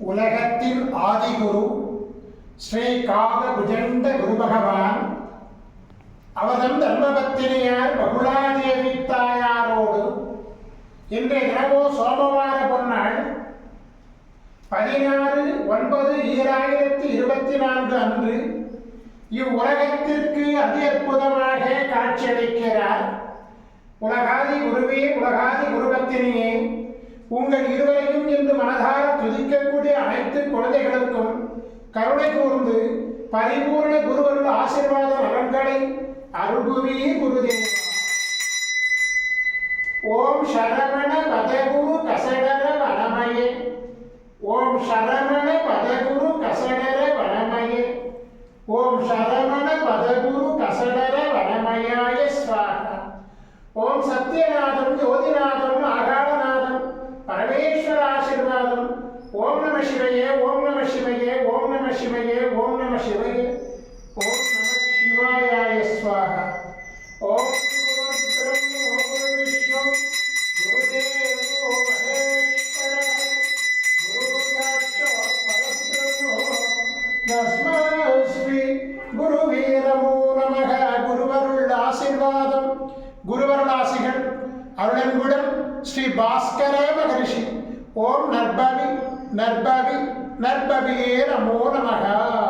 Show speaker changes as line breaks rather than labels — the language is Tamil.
உலகத்தின் ஆதிகுரு ஸ்ரீ காக புஜண்ட குரு பகவான் அவதம் தர்மபத்தினியார் பகுலாதேவி தாயாரோடு இன்றைய தினமோ சோமவார பொன்னாள் 16/9/2024 அன்று இவ்வுலகத்திற்கு அதி அற்புதமாக காட்சியளிக்கிறார். உலகாதி குருவே, உலகாதி குருபத்தினியே, உங்கள் இருவரையும் இன்று மனதார துதிக்கக்கூடிய அனைத்து குழந்தைகளுக்கும் கருணை கூர்ந்து பரிபூர்ண குருவருள் ஆசீர்வாத நலன்களை அருள்புவீர் குருதேவா. ஓம் சரவண பதகுரு கசடர வனமயே, ஓம் சரவண பதகுரு கசடர வனமயே, ஓம் சரவண பதகுரு கசடர வனமயாய ஸ்வாஹா. ஓம் சத்யநாதம் ஜோதிநாதம் ஆகாரநாதம் பரமேஸ்வர ஆசீர்வாதம். ஓம் நம சிவயே, ஓம் நம சிவயே, ஓம் நம சிவயே, ஓம் நம சிவயே, ஓம் நம சிவாயாய ஸ்வாஹா. ஓம் குருவருள் ஆசீர்வாதம், குருவருள் ஆசிகள் அருளன்புடன் ஸ்ரீ பாஸ்கர மகரிஷி. ஓம் நற்பவி நற்பவி நற்பவியே நமோ நமக.